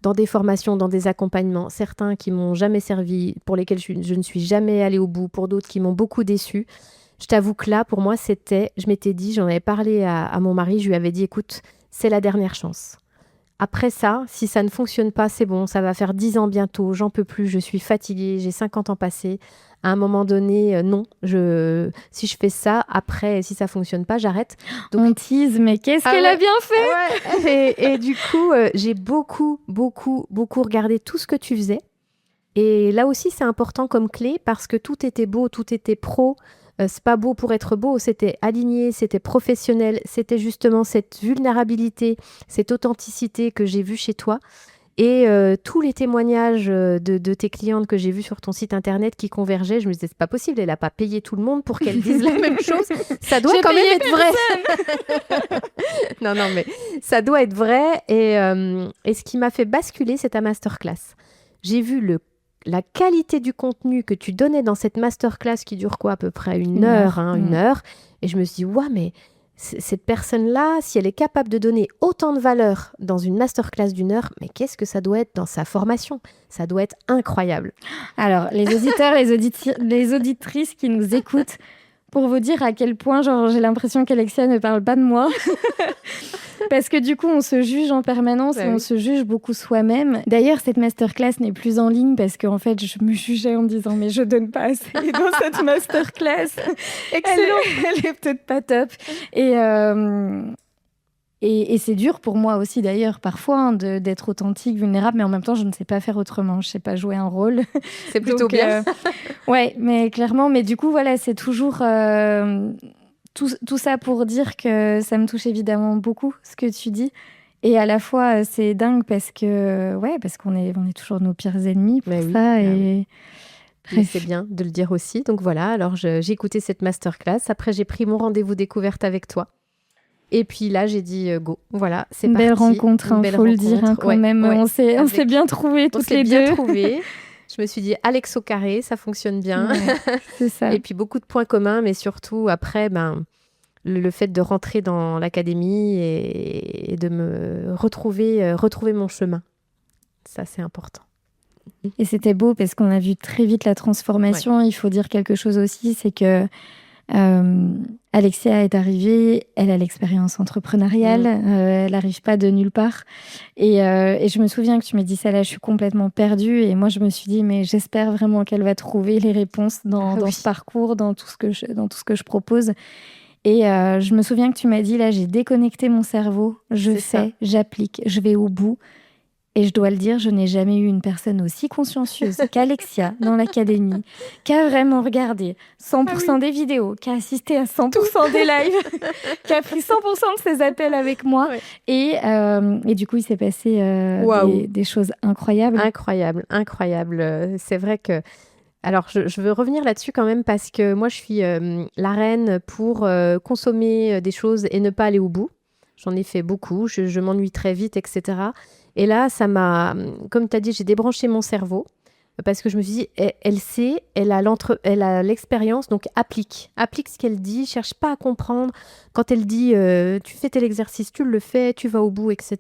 dans des formations, dans des accompagnements, certains qui m'ont jamais servi, pour lesquels je ne suis jamais allée au bout, pour d'autres qui m'ont beaucoup déçue. Je t'avoue que là, pour moi, je m'étais dit, j'en avais parlé à mon mari, je lui avais dit, écoute, c'est la dernière chance. Après ça, si ça ne fonctionne pas, c'est bon, ça va faire 10 ans bientôt, j'en peux plus, je suis fatiguée, j'ai 50 ans passés. À un moment donné, non, si je fais ça, après, si ça fonctionne pas, j'arrête. Donc, on tease, mais qu'est-ce qu'elle a bien fait et du coup, j'ai beaucoup regardé tout ce que tu faisais. Et là aussi, c'est important comme clé parce que tout était beau, tout était pro. C'est pas beau pour être beau, c'était aligné, c'était professionnel, c'était justement cette vulnérabilité, cette authenticité que j'ai vue chez toi. Et tous les témoignages de tes clientes que j'ai vus sur ton site internet qui convergeaient, je me disais, c'est pas possible, elle n'a pas payé tout le monde pour qu'elle dise la même chose. Ça doit quand même être vrai. Non, mais ça doit être vrai. Et ce qui m'a fait basculer, c'est ta masterclass. J'ai vu la qualité du contenu que tu donnais dans cette masterclass qui dure quoi, à peu près une heure. Et je me suis dit, ouais, mais cette personne-là, si elle est capable de donner autant de valeur dans une masterclass d'une heure, mais qu'est-ce que ça doit être dans sa formation ? Ça doit être incroyable. Alors, les auditeurs, les auditrices qui nous écoutent, pour vous dire à quel point j'ai l'impression qu'Alexia ne parle pas de moi. Parce que du coup, on se juge en permanence et on se juge beaucoup soi-même. D'ailleurs, cette masterclass n'est plus en ligne parce qu'en fait, je me jugeais en me disant « mais je donne pas assez dans cette masterclass. Elle est peut-être pas top. » Et c'est dur pour moi aussi d'ailleurs parfois d'être authentique, vulnérable, mais en même temps je ne sais pas faire autrement, je sais pas jouer un rôle. C'est plutôt bien. Ouais, mais clairement, mais du coup voilà, c'est toujours tout ça pour dire que ça me touche évidemment beaucoup ce que tu dis. Et à la fois c'est dingue parce qu'on est toujours nos pires ennemis pour ça. Et c'est bien de le dire aussi. Donc voilà, alors j'ai écouté cette masterclass. Après j'ai pris mon rendez-vous découverte avec toi. Et puis là, j'ai dit go. Voilà, c'est parti. Belle rencontre, faut le dire quand même. On s'est bien trouvés toutes les deux. On s'est bien trouvés. Je me suis dit Alex au carré, ça fonctionne bien. Ouais, c'est ça. Et puis beaucoup de points communs, mais surtout après, le fait de rentrer dans l'académie et de me retrouver mon chemin. Ça, c'est important. Et c'était beau parce qu'on a vu très vite la transformation. Ouais. Il faut dire quelque chose aussi, c'est que Alexia est arrivée, elle a l'expérience entrepreneuriale, elle n'arrive pas de nulle part. Et je me souviens que tu m'as dit ça là, je suis complètement perdue. Et moi, je me suis dit, mais j'espère vraiment qu'elle va trouver les réponses dans ce parcours, dans tout ce que je propose. Et je me souviens que tu m'as dit, là, j'ai déconnecté mon cerveau, j'applique, je vais au bout. Et je dois le dire, je n'ai jamais eu une personne aussi consciencieuse qu'Alexia dans l'académie, qui a vraiment regardé 100% des vidéos, qui a assisté à 100% des lives, qui a pris 100% de ses appels avec moi. Ouais. Et du coup, il s'est passé des choses incroyables. Incroyable. C'est vrai que... Alors, je veux revenir là-dessus quand même parce que moi, je suis la reine pour consommer des choses et ne pas aller au bout. J'en ai fait beaucoup, je m'ennuie très vite, etc. Et là, ça m'a, comme tu as dit, j'ai débranché mon cerveau parce que je me suis dit, elle sait, elle a l'expérience, donc applique ce qu'elle dit, cherche pas à comprendre. Quand elle dit, tu fais tel exercice, tu le fais, tu vas au bout, etc.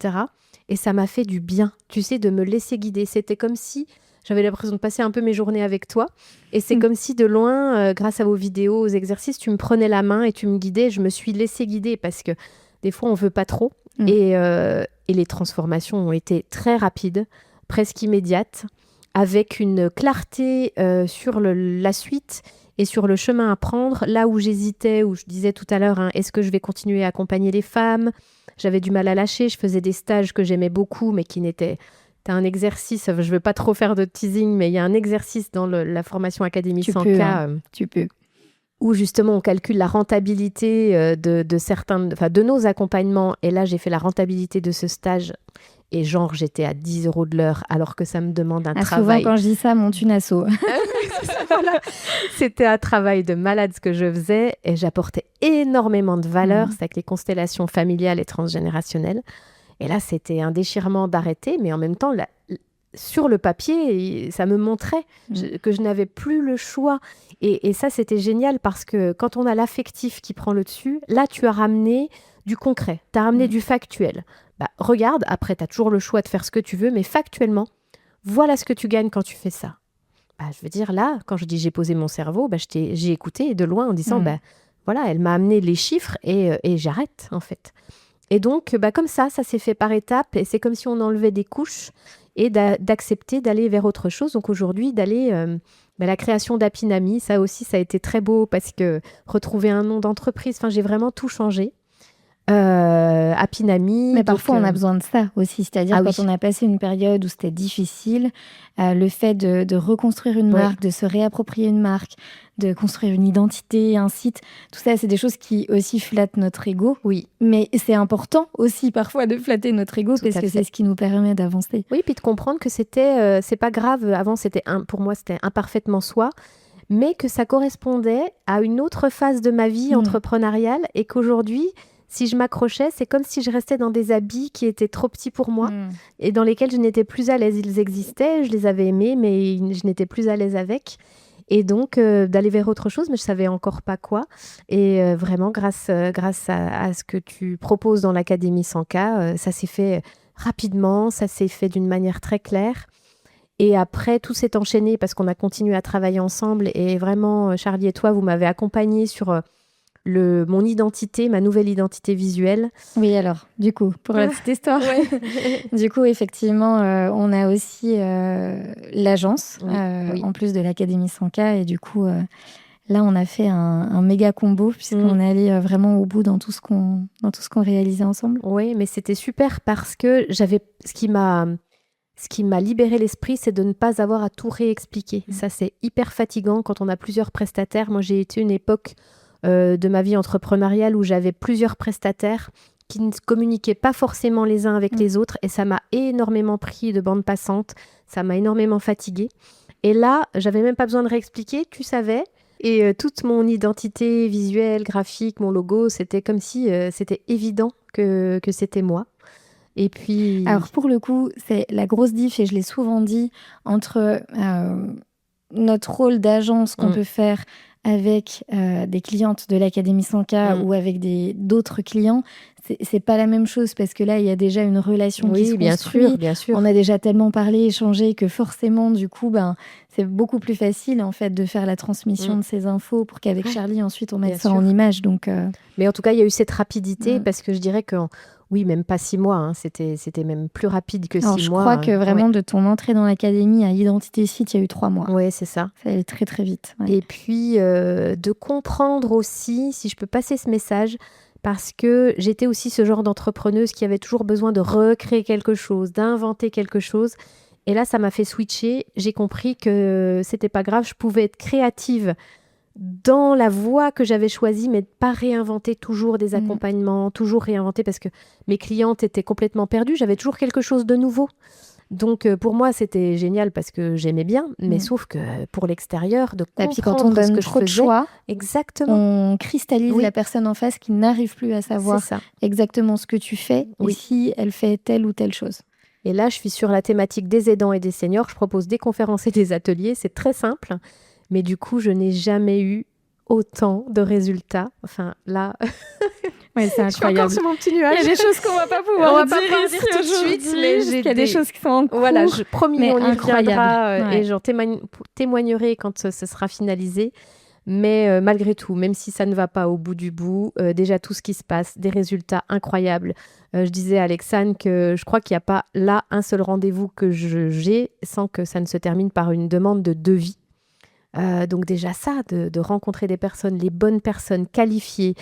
Et ça m'a fait du bien, tu sais, de me laisser guider. C'était comme si j'avais l'impression de passer un peu mes journées avec toi. Et c'est comme si de loin, grâce à vos vidéos, aux exercices, tu me prenais la main et tu me guidais. Je me suis laissée guider parce que des fois, on veut pas trop. Et les transformations ont été très rapides, presque immédiates, avec une clarté sur la suite et sur le chemin à prendre. Là où j'hésitais, où je disais tout à l'heure, est-ce que je vais continuer à accompagner les femmes ? J'avais du mal à lâcher. Je faisais des stages que j'aimais beaucoup, mais qui n'étaient... T'as un exercice, je ne veux pas trop faire de teasing, mais il y a un exercice dans la formation Académie 100K. Tu peux. Où justement on calcule la rentabilité de nos accompagnements. Et là, j'ai fait la rentabilité de ce stage. Et genre, j'étais à 10 € de l'heure, alors que ça me demande un travail. Souvent, quand je dis ça, monte une asso. Voilà. C'était un travail de malade ce que je faisais et j'apportais énormément de valeur. C'est avec les constellations familiales et transgénérationnelles. Et là, c'était un déchirement d'arrêter, mais en même temps, sur le papier, ça me montrait que je n'avais plus le choix. Et ça, c'était génial parce que quand on a l'affectif qui prend le dessus, là, tu as ramené du concret, tu as ramené du factuel. Regarde, après, tu as toujours le choix de faire ce que tu veux, mais factuellement, voilà ce que tu gagnes quand tu fais ça. Je veux dire, là, quand je dis j'ai posé mon cerveau, j'ai écouté de loin en disant, voilà, elle m'a amené les chiffres et j'arrête, en fait. Et donc, comme ça s'est fait par étapes et c'est comme si on enlevait des couches et d'accepter d'aller vers autre chose. Donc aujourd'hui, d'aller la création d'Apinami, ça aussi, ça a été très beau parce que retrouver un nom d'entreprise, j'ai vraiment tout changé. Apinami. Mais parfois, on a besoin de ça aussi. C'est-à-dire quand on a passé une période où c'était difficile, le fait de reconstruire une marque, de se réapproprier une marque, de construire une identité, un site, tout ça, c'est des choses qui aussi flattent notre ego. Oui. Mais c'est important aussi parfois de flatter notre ego parce que c'est ce qui nous permet d'avancer. Oui, puis de comprendre que c'est pas grave. Avant, pour moi, c'était imparfaitement soi. Mais que ça correspondait à une autre phase de ma vie entrepreneuriale et qu'aujourd'hui, si je m'accrochais, c'est comme si je restais dans des habits qui étaient trop petits pour moi et dans lesquels je n'étais plus à l'aise. Ils existaient, je les avais aimés, mais je n'étais plus à l'aise avec. Et donc, d'aller vers autre chose, mais je ne savais encore pas quoi. Et vraiment, grâce à ce que tu proposes dans l'Académie 100K, ça s'est fait rapidement, ça s'est fait d'une manière très claire. Et après, tout s'est enchaîné parce qu'on a continué à travailler ensemble. Et vraiment, Charlie et toi, vous m'avez accompagnée sur mon identité, ma nouvelle identité visuelle. Oui, alors, du coup, pour la petite histoire, du coup, effectivement, on a aussi l'agence, en plus de l'Académie 100K. Et du coup, là, on a fait un méga combo puisqu'on est allé vraiment au bout dans tout ce qu'on réalisait ensemble. Oui, mais c'était super parce que ce qui m'a libéré l'esprit, c'est de ne pas avoir à tout réexpliquer. Ça, c'est hyper fatigant quand on a plusieurs prestataires. Moi, j'ai été une époque de ma vie entrepreneuriale où j'avais plusieurs prestataires qui ne communiquaient pas forcément les uns avec les autres et ça m'a énormément pris de bande passante, ça m'a énormément fatiguée. Et là, j'avais même pas besoin de réexpliquer, tu savais. Et toute mon identité visuelle, graphique, mon logo, c'était comme si c'était évident que c'était moi. Et puis... Alors pour le coup, c'est la grosse diff, et je l'ai souvent dit, entre notre rôle d'agence qu'on peut faire avec des clientes de l'Académie 100K ou avec d'autres clients, c'est pas la même chose parce que là, il y a déjà une relation qui se construit. Bien sûr. On a déjà tellement parlé, échangé que forcément, du coup, c'est beaucoup plus facile en fait de faire la transmission de ces infos pour qu'avec Charlie, ensuite, on mette ça en image. Donc, Mais en tout cas, il y a eu cette rapidité parce que je dirais que oui, même pas 6 mois, c'était même plus rapide que 6 mois. Je crois que vraiment, de ton entrée dans l'académie à Identité Site, il y a eu 3 mois. Oui, c'est ça. Ça allait très, très vite. Ouais. Et puis, de comprendre aussi, si je peux passer ce message, parce que j'étais aussi ce genre d'entrepreneuse qui avait toujours besoin de recréer quelque chose, d'inventer quelque chose. Et là, ça m'a fait switcher. J'ai compris que c'était pas grave, je pouvais être créative dans la voie que j'avais choisie, mais pas réinventer toujours des accompagnements, toujours réinventer parce que mes clientes étaient complètement perdues. J'avais toujours quelque chose de nouveau. Donc, pour moi, c'était génial parce que j'aimais bien, mais sauf que pour l'extérieur, de comprendre puis quand on donne trop de choix, exactement, on cristallise la personne en face qui n'arrive plus à savoir exactement ce que tu fais et si elle fait telle ou telle chose. Et là, je suis sur la thématique des aidants et des seniors. Je propose des conférences et des ateliers. C'est très simple. Mais du coup, je n'ai jamais eu autant de résultats. Enfin, là... Ouais, c'est incroyable. Je suis encore sur mon petit nuage. Il y a des choses qu'on va pas pouvoir dire tout de suite, mais il y a des choses qui sont en cours. Voilà, promis, on y reviendra et j'en témoignerai quand ce sera finalisé. Mais malgré tout, même si ça ne va pas au bout du bout, déjà tout ce qui se passe, des résultats incroyables. Je disais à Alexane que je crois qu'il n'y a pas là un seul rendez-vous que j'ai sans que ça ne se termine par une demande de devis. Donc déjà ça, de rencontrer des personnes, les bonnes personnes qualifiées,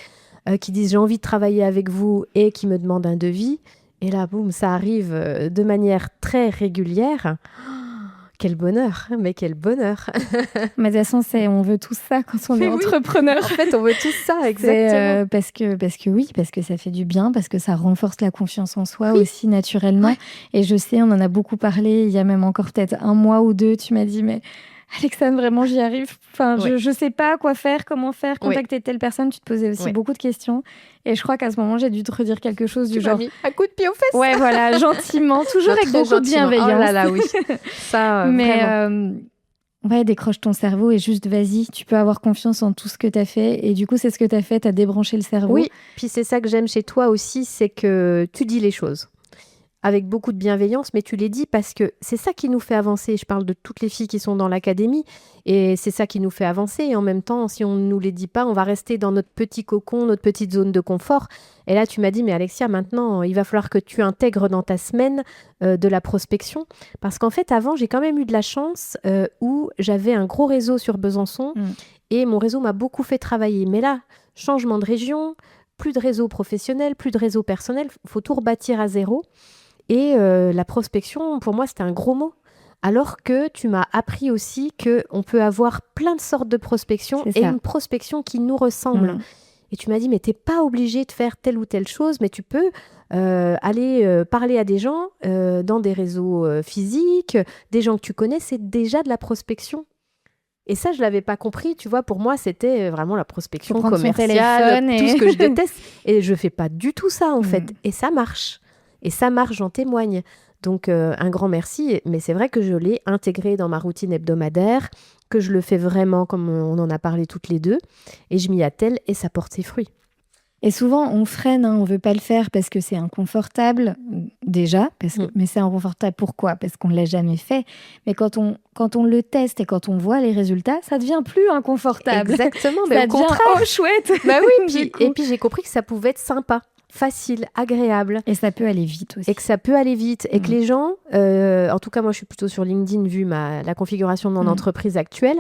qui disent j'ai envie de travailler avec vous et qui me demandent un devis. Et là, boum, ça arrive de manière très régulière. Quel bonheur, mais quel bonheur. Mais de toute façon, on veut tout ça quand on est entrepreneur. En fait, on veut tout ça, exactement. Parce que ça fait du bien, parce que ça renforce la confiance en soi aussi naturellement. Ouais. Et je sais, on en a beaucoup parlé, il y a même encore peut-être 1 mois ou 2, tu m'as dit, mais Alexandre, vraiment, j'y arrive. Enfin, je sais pas quoi faire, comment faire, contacter telle personne. Tu te posais aussi beaucoup de questions. Et je crois qu'à ce moment, j'ai dû te redire quelque chose du genre... mis un coup de pied aux fesses. Ouais, voilà, gentiment, toujours avec beaucoup de bienveillance. Oh là là, oui. Ça, mais ouais, décroche ton cerveau et juste vas-y, tu peux avoir confiance en tout ce que tu as fait. Et du coup, c'est ce que tu as fait, tu as débranché le cerveau. Oui, puis c'est ça que j'aime chez toi aussi, c'est que tu dis les choses avec beaucoup de bienveillance, mais tu les dis parce que c'est ça qui nous fait avancer. Je parle de toutes les filles qui sont dans l'académie, et c'est ça qui nous fait avancer. Et en même temps, si on ne nous les dit pas, on va rester dans notre petit cocon, notre petite zone de confort. Et là, tu m'as dit, mais Alexia, maintenant, il va falloir que tu intègres dans ta semaine de la prospection. Parce qu'en fait, avant, j'ai quand même eu de la chance où j'avais un gros réseau sur Besançon, et mon réseau m'a beaucoup fait travailler. Mais là, changement de région, plus de réseau professionnel, plus de réseau personnel, il faut tout rebâtir à zéro. Et la prospection, pour moi, c'était un gros mot. Alors que tu m'as appris aussi qu'on peut avoir plein de sortes de prospection et une prospection qui nous ressemble. Et tu m'as dit, mais tu n'es pas obligé de faire telle ou telle chose, mais tu peux aller parler à des gens dans des réseaux physiques, des gens que tu connais, c'est déjà de la prospection. Et ça, je ne l'avais pas compris. Tu vois, pour moi, c'était vraiment la prospection commerciale, tout ce que je déteste. Et je ne fais pas du tout ça, en fait. Et ça marche. Et ça marche, j'en témoigne. Donc, un grand merci. Mais c'est vrai que je l'ai intégré dans ma routine hebdomadaire, que je le fais vraiment comme on en a parlé toutes les deux. Et je m'y attelle et ça porte ses fruits. Et souvent, on freine, on ne veut pas le faire parce que c'est inconfortable, déjà. Mais c'est inconfortable, pourquoi ? Parce qu'on ne l'a jamais fait. Mais quand on le teste et quand on voit les résultats, ça devient plus inconfortable. Exactement, mais au contraire. Oh, chouette. Bah oui, et puis j'ai compris que ça pouvait être sympa. Facile, agréable. Et ça peut aller vite aussi. Et que ça peut aller vite. Et que les gens, en tout cas moi je suis plutôt sur LinkedIn vu la configuration de mon entreprise actuelle,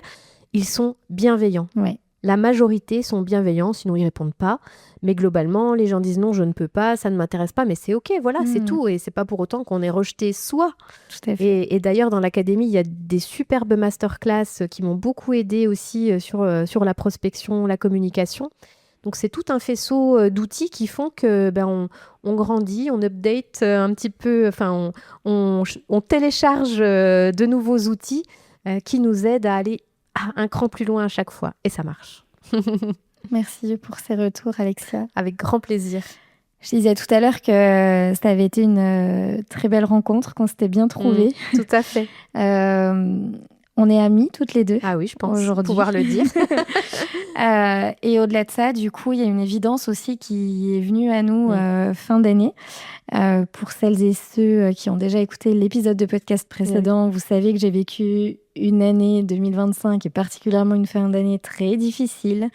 ils sont bienveillants. Ouais. La majorité sont bienveillants, sinon ils répondent pas. Mais globalement, les gens disent non, je ne peux pas, ça ne m'intéresse pas, mais c'est ok, voilà, c'est tout. Et c'est pas pour autant qu'on est rejeté soi. Tout à fait. Et d'ailleurs, dans l'académie, il y a des superbes masterclass qui m'ont beaucoup aidée aussi sur la prospection, la communication. Donc, c'est tout un faisceau d'outils qui font que on grandit, on update un petit peu, enfin, on télécharge de nouveaux outils qui nous aident à aller un cran plus loin à chaque fois. Et ça marche. Merci pour ces retours, Alexia. Avec grand plaisir. Je disais tout à l'heure que ça avait été une très belle rencontre, qu'on s'était bien trouvés. Tout à fait. On est amies toutes les deux. Ah oui, je pense aujourd'hui. Pouvoir le dire. Et au-delà de ça, du coup, il y a une évidence aussi qui est venue à nous fin d'année. Pour celles et ceux qui ont déjà écouté l'épisode de podcast précédent, vous savez que j'ai vécu une année 2025 et particulièrement une fin d'année très difficile,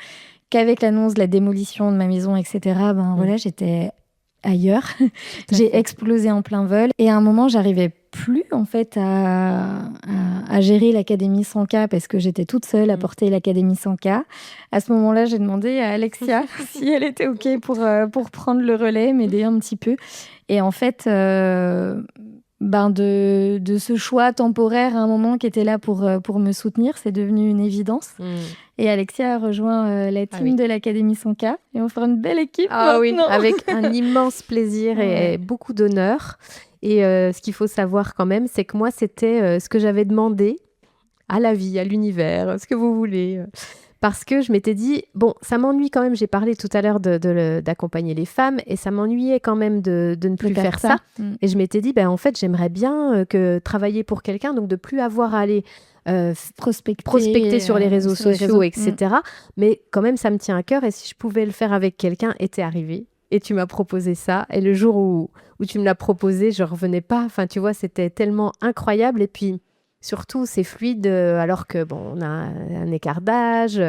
qu'avec l'annonce de la démolition de ma maison, etc., voilà, j'étais ailleurs. J'ai explosé en plein vol. Et à un moment, j'arrivais plus en fait à gérer l'Académie 100K parce que j'étais toute seule à porter l'Académie 100K. À ce moment-là, j'ai demandé à Alexia si elle était OK pour prendre le relais, m'aider un petit peu. Et en fait, de ce choix temporaire à un moment qui était là pour me soutenir, c'est devenu une évidence. Et Alexia a rejoint la team de l'Académie 100K et on fera une belle équipe. Ah oui, avec un immense plaisir et beaucoup d'honneur. Et ce qu'il faut savoir quand même, c'est que moi, c'était ce que j'avais demandé à la vie, à l'univers, ce que vous voulez. Parce que je m'étais dit, bon, ça m'ennuie quand même, j'ai parlé tout à l'heure d'accompagner les femmes, et ça m'ennuyait quand même de ne plus faire ça. Et je m'étais dit, en fait, j'aimerais bien travailler pour quelqu'un, donc de plus avoir à aller prospecter sur les réseaux sociaux, etc. Mais quand même, ça me tient à cœur, et si je pouvais le faire avec quelqu'un, était arrivé. Et tu m'as proposé ça. Et le jour où tu me l'as proposé, je ne revenais pas. Enfin, tu vois, c'était tellement incroyable. Et puis, surtout, c'est fluide alors que, on a un écart d'âge.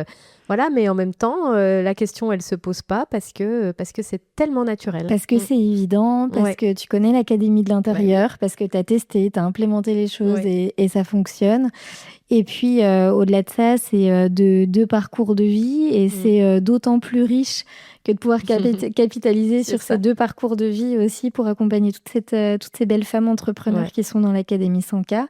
Voilà, mais en même temps, la question, elle ne se pose pas parce que c'est tellement naturel. Parce que c'est évident, parce que tu connais l'Académie de l'intérieur, parce que tu as testé, tu as implémenté les choses et ça fonctionne. Et puis, au-delà de ça, c'est deux parcours de vie et c'est d'autant plus riche que de pouvoir capitaliser sur ces deux parcours de vie aussi pour accompagner toutes ces belles femmes entrepreneurs qui sont dans l'Académie 100K.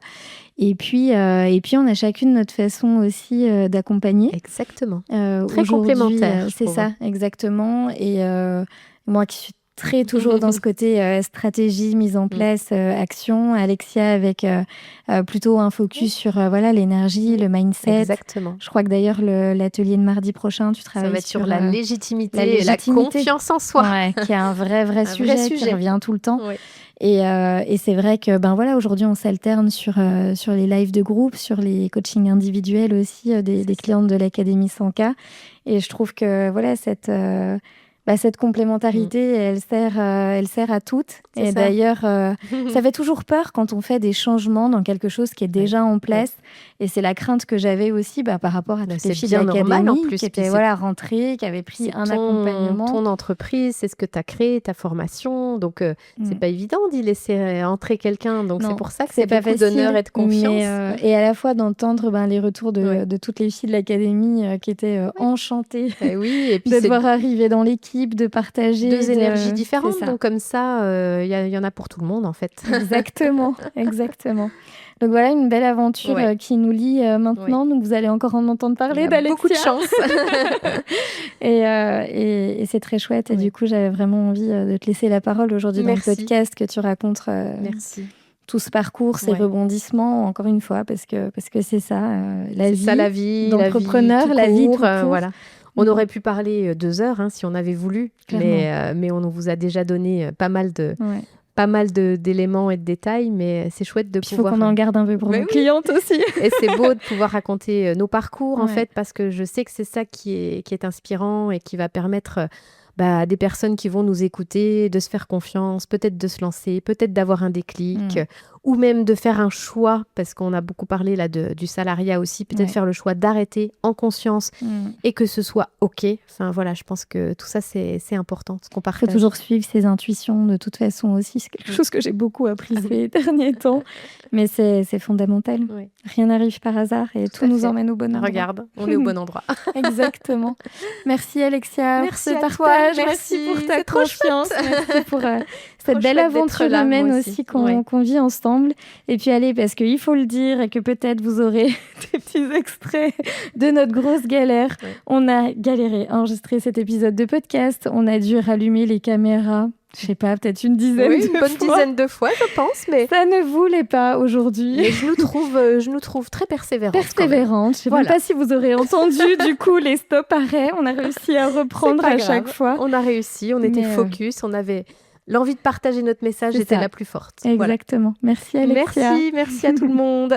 Et puis, on a chacune notre façon aussi d'accompagner. Exactement. Très complémentaire. C'est ça, exactement. Et moi qui suis très toujours dans ce côté stratégie, mise en place, action. Alexia avec plutôt un focus sur voilà l'énergie, le mindset. Exactement. Je crois que d'ailleurs l'atelier de mardi prochain, tu travailles ça va être sur la légitimité et la confiance en soi. Ouais, qui est un vrai sujet qui revient tout le temps. Oui. Et c'est vrai que voilà, aujourd'hui on s'alterne sur les lives de groupe, sur les coachings individuels aussi des clientes de l'Académie 100K. Et je trouve que voilà cette complémentarité, elle sert à toutes. Et d'ailleurs, ça fait toujours peur quand on fait des changements dans quelque chose qui est déjà en place. Et c'est la crainte que j'avais aussi par rapport à toutes les filles de l'Académie qui étaient rentrées, qui avaient pris un accompagnement. Ton entreprise, c'est ce que tu as créé, ta formation. Donc, c'est pas évident d'y laisser entrer quelqu'un. Donc, c'est pour ça que c'est beaucoup d'honneur et de confiance. Et à la fois d'entendre les retours de toutes les filles de l'Académie qui étaient enchantées et puis de devoir arriver dans l'équipe, de partager 2 énergies différentes, donc comme ça il y en a pour tout le monde en fait. Exactement. Donc voilà une belle aventure qui nous lie maintenant, donc vous allez encore en entendre parler d'Alexia. Beaucoup de chance. et c'est très chouette et du coup j'avais vraiment envie de te laisser la parole aujourd'hui dans le podcast, que tu racontes tout ce parcours, ces rebondissements, encore une fois, parce que c'est ça, la vie d'entrepreneur, la vie tout court. Voilà. On aurait pu parler 2 heures si on avait voulu, mais on vous a déjà donné pas mal d'éléments et de détails, mais c'est chouette de pouvoir... Il faut qu'on en garde un peu pour nos clientes aussi. Et c'est beau de pouvoir raconter nos parcours, en fait, parce que je sais que c'est ça qui est inspirant et qui va permettre à des personnes qui vont nous écouter de se faire confiance, peut-être de se lancer, peut-être d'avoir un déclic, ou même de faire un choix, parce qu'on a beaucoup parlé là du salariat aussi, peut-être faire le choix d'arrêter en conscience et que ce soit OK. Enfin voilà, je pense que tout ça, c'est important, ce qu'on partage. Il faut toujours suivre ses intuitions de toute façon aussi. C'est quelque chose que j'ai beaucoup appris ces derniers temps, mais c'est fondamental. Oui. Rien n'arrive par hasard et tout nous emmène au bon endroit. Regarde, on est au bon endroit. Exactement. Merci Alexia pour ce partage. Merci pour ta confiance. Merci pour cette belle aventure humaine aussi qu'on vit ensemble. Et puis allez, parce qu'il faut le dire et que peut-être vous aurez des petits extraits de notre grosse galère. On a galéré à enregistrer cet épisode de podcast. On a dû rallumer les caméras, je sais pas, peut-être une dizaine de fois. Une bonne dizaine de fois, je pense. Mais ça ne voulait pas aujourd'hui. Mais je nous trouve très persévérante. Je sais même pas si vous aurez entendu du coup les stop-arrêts. On a réussi à reprendre à chaque fois. On a réussi, on était focus, on avait... L'envie de partager notre message était la plus forte. Exactement. Voilà. Merci Alexia. Merci à tout le monde.